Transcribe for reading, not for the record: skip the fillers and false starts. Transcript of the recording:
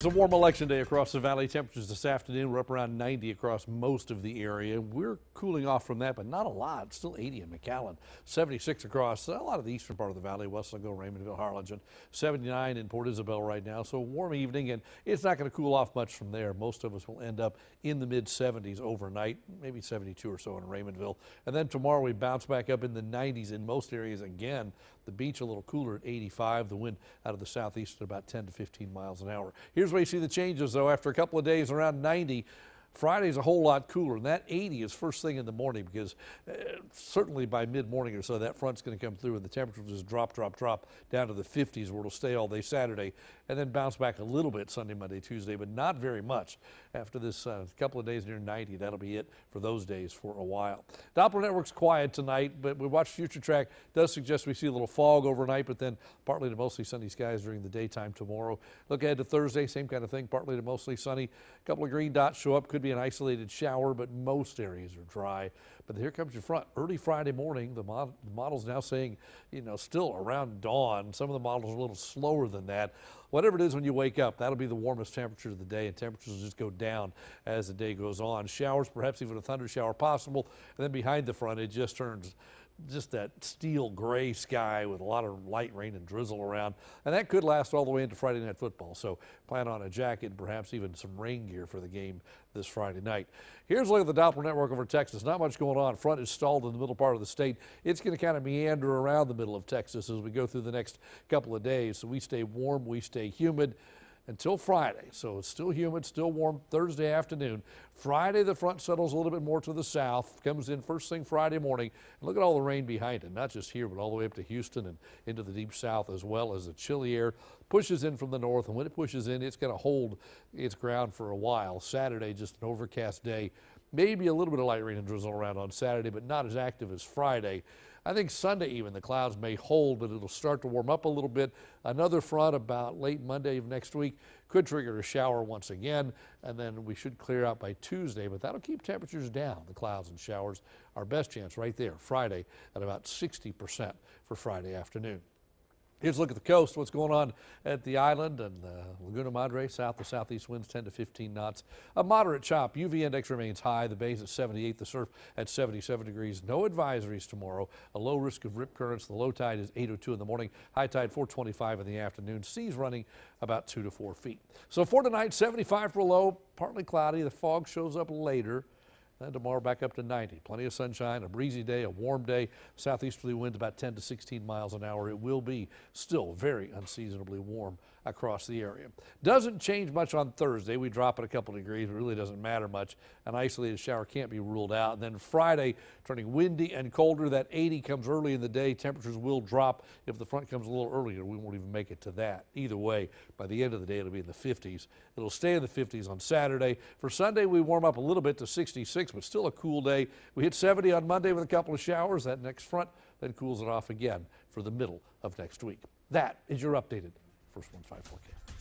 It's a warm election day across the valley. Temperatures this afternoon were up around 90 across most of the area. We're cooling off from that, but not a lot. Still 80 in McAllen, 76 across a lot of the eastern part of the valley, Weslaco, Raymondville, Harlingen, 79 in Port Isabel right now. So a warm evening, and it's not going to cool off much from there. Most of us will end up in the mid 70s overnight, maybe 72 or so in Raymondville. And then tomorrow we bounce back up in the 90s in most areas again. The beach a little cooler at 85. The wind out of the southeast at about 10 to 15 miles an hour. Here's where you see the changes, though. After a couple of days around 90, Friday's a whole lot cooler, and that 80 is first thing in the morning because certainly by mid-morning or so that front's going to come through and the temperatures just drop down to the 50s where it'll stay all day Saturday and then bounce back a little bit Sunday, Monday, Tuesday, but not very much. After this couple of days near 90, that'll be it for those days for a while. Doppler network's quiet tonight, but we watch Future Track. Does suggest we see a little fog overnight, but then partly to mostly sunny skies during the daytime tomorrow. Look ahead to Thursday, same kind of thing, partly to mostly sunny. A couple of green dots show up. Could be an isolated shower, but most areas are dry. But here comes your front early Friday morning. The model's now saying, still around dawn. Some of the models are a little slower than that. Whatever it is when you wake up, that'll be the warmest temperature of the day, and temperatures will just go down as the day goes on. Showers, perhaps even a thunder shower possible, and then behind the front, it just turns just that steel gray sky with a lot of light rain and drizzle around, and that could last all the way into Friday Night Football. So plan on a jacket and perhaps even some rain gear for the game this Friday night. Here's a look at the Doppler network over Texas. Not much going on. Front is stalled in the middle part of the state. It's going to kind of meander around the middle of Texas as we go through the next couple of days. So we stay warm, we stay humid until Friday. So it's still humid, still warm Thursday afternoon. Friday, the front settles a little bit more to the south, comes in first thing Friday morning. And look at all the rain behind it, not just here, but all the way up to Houston and into the deep south, as well as the chilly air pushes in from the north. And when it pushes in, it's going to hold its ground for a while. Saturday, just an overcast day. Maybe a little bit of light rain and drizzle around on Saturday, but not as active as Friday. I think Sunday even the clouds may hold, but it'll start to warm up a little bit. Another front about late Monday of next week could trigger a shower once again, and then we should clear out by Tuesday, but that'll keep temperatures down. The clouds and showers, our best chance right there, Friday at about 60% for Friday afternoon. Here's a look at the coast, what's going on at the island and Laguna Madre. South to southeast winds 10 to 15 knots. A moderate chop. UV index remains high. The bay's at 78, the surf at 77 degrees. No advisories tomorrow. A low risk of rip currents. The low tide is 8:02 in the morning. High tide 4:25 in the afternoon. Seas running about 2 to 4 feet. So for tonight, 75 for low, partly cloudy. The fog shows up later. Then tomorrow back up to 90. Plenty of sunshine, a breezy day, a warm day. Southeasterly winds about 10 to 16 miles an hour. It will be still very unseasonably warm across the area. Doesn't change much on Thursday. We drop it a couple degrees. It really doesn't matter much. An isolated shower can't be ruled out. And then Friday, turning windy and colder. That 80 comes early in the day. Temperatures will drop. If the front comes a little earlier, we won't even make it to that. Either way, by the end of the day, it'll be in the 50s. It'll stay in the 50s on Saturday. For Sunday, we warm up a little bit to 66, but still a cool day. We hit 70 on Monday with a couple of showers. That next front then cools it off again for the middle of next week. That is your updated First One 5 4K.